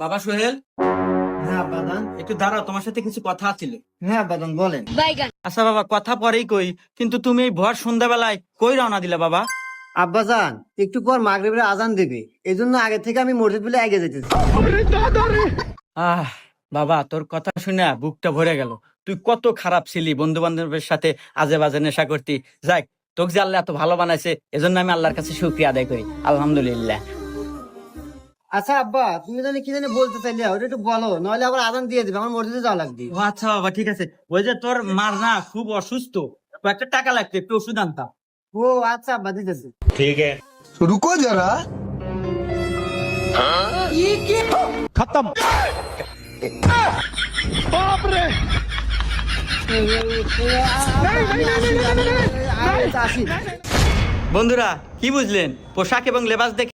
বাবা সোহেল, হ্যাঁ বাদান। একটু দাঁড়াও, তোমার সাথে কিছু কথা ছিল। হ্যাঁ বাদান, বলেন। আচ্ছা বাবা, কথা পরেই কই, কিন্তু তুমি এই ভর সন্ধ্যাবেলায় কই রওনা দিলা বাবা? আব্বাজান, একটু পর মাগরিবের আজান দেবে, এই জন্য আগে থেকে আমি মসজিদ বলে এগিয়ে যেতেছি। আহ বাবা, তোর কথা শুনে বুকটা ভরে গেল। তুই কত খারাপ ছিলি, বন্ধু বান্ধবের সাথে আজে বাজে নেশা করতি। যাক, তোকে যে আল্লাহ এত ভালো বানাইছে, এজন্য আমি আল্লাহর কাছে শুকরিয়া আদায় করি, আলহামদুলিল্লাহ। আচ্ছা আব্বা, তুমি জানি কি জানি বলতে চাইলে, ওটা একটু বলো, নইলে আবার আজান দিয়ে দিবে, আমার মসজিদে যাওয়া লাগবে। ও আচ্ছা বাবা, ঠিক আছে। ওই যে তোর মার না খুব অসুস্থ, একটা টাকা লাগতো, একটু ওষুধ আনতাম। ও আচ্ছা আব্বা, দিতেছি। तो रुको जरा। खत्म। আসি। বন্ধুরা, কি বুঝলেন? পোশাক এবং লেবাস দেখে